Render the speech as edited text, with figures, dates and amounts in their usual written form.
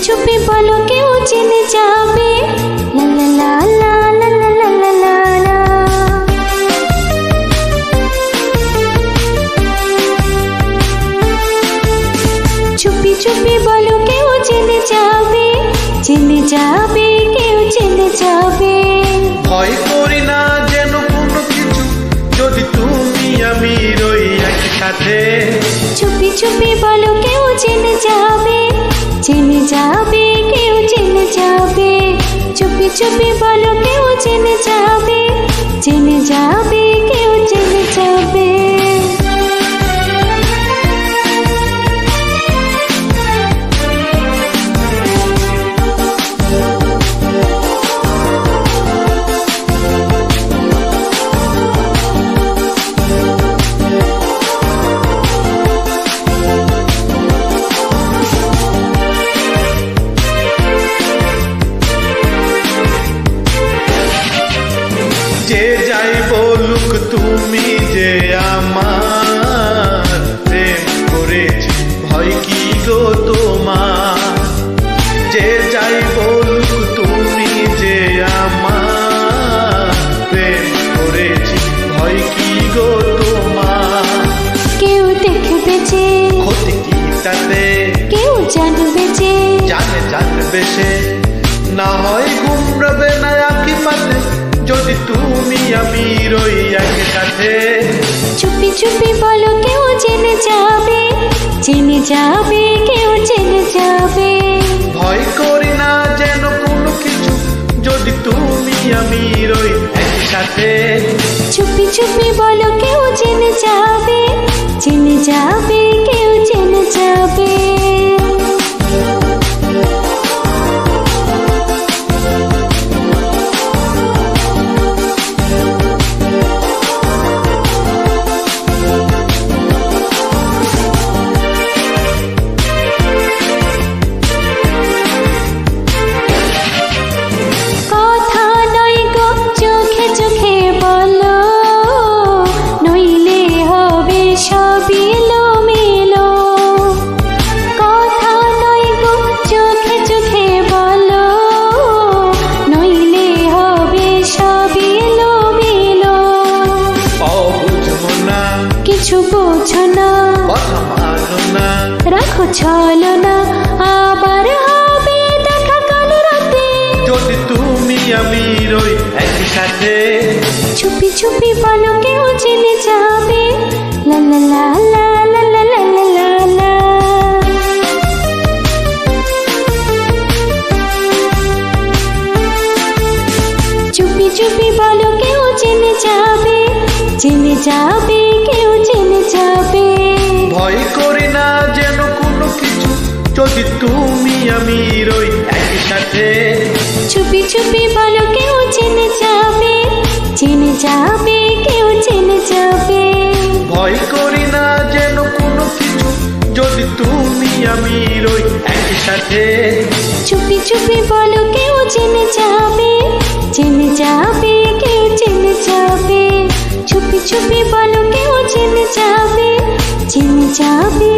চুপি বলো কেউ জেনে যাবে, লা লা লা লা লা লা লা লা লা। চুপি চুপি বলো কেউ জেনে যাবে, জেনে যাবে, কেউ জেনে যাবে। ভয় করি না যেন কোনো কিছু, যদি তুমি আমি রই একসাথে। চুপি চুপি বলো কেউ জেনে যাবে, জেনে যাবে, কেউ জেনে যাবে। চুপি চুপি বলো কেউ জেনে যাবে, জেনে যাবে, কেউ জেনে যাবে। যে যাই বলুক তুমি যে আমার প্রেম করেছি, ভয় কি গো তোমার? যে যাই বলুক তুমি যে আমার প্রেম করেছি, ভয় কি গো তোমার? কেউ দেখবে যে ক্ষতি কি তাতে, কেউ জানবে যে, জানবে সে, না হয় ঘুমড়াবে না আঁকি পাতে, যদি তুমি আমি রই একসাথে। চুপি চুপি বলো কেউ জেনে যাবে, জেনে যাবে, কেউ জেনে যাবে। ভয় করি না যেন কোনো কিছু, যদি তুমি আমি রই একসাথে। চুপি চুপি বলো কেউ জেনে যাবে, জেনে যাবে, কেউ জেনে যাবে। কথা নয় গো চোখে চোখে বলো, নইলে হবে সবই এলোমেলো। কথা নয় গো চোখে চোখে বলো, নইলে হবে সবই এলোমেলো। বুঝবো না, কিছু বোঝো না, কথা মানো না, রাখো ছলনা, আবার হবে দেখা কাল রাতে, যদি তুমি আমি রই একসাথে। চুপি চুপি বলো কেউ জেনে যাবে, লা লা লা লা লা লা লা লা লা লা। চুপি চুপি বলো কেউ জেনে যাবে, জেনে যাবে, কেউ জেনে যাবে। ভয় করি না যেন কোনো কিছু, যদি তুমি আমি রই একসাথে। চুপি চুপি বলো কেউ জেনে যাবে, জেনে যাবে, কেউ জেনে যাবে। ভয় করি না যেন কোনো কিছু, যদি তুমি আমি রই একসাথে। চুপি চুপি বলো কেউ জেনে যাবে, জেনে যাবে, কেউ জেনে যাবে। চুপি চুপি বলো কেউ জেনে যাবে, জেনে যাবে।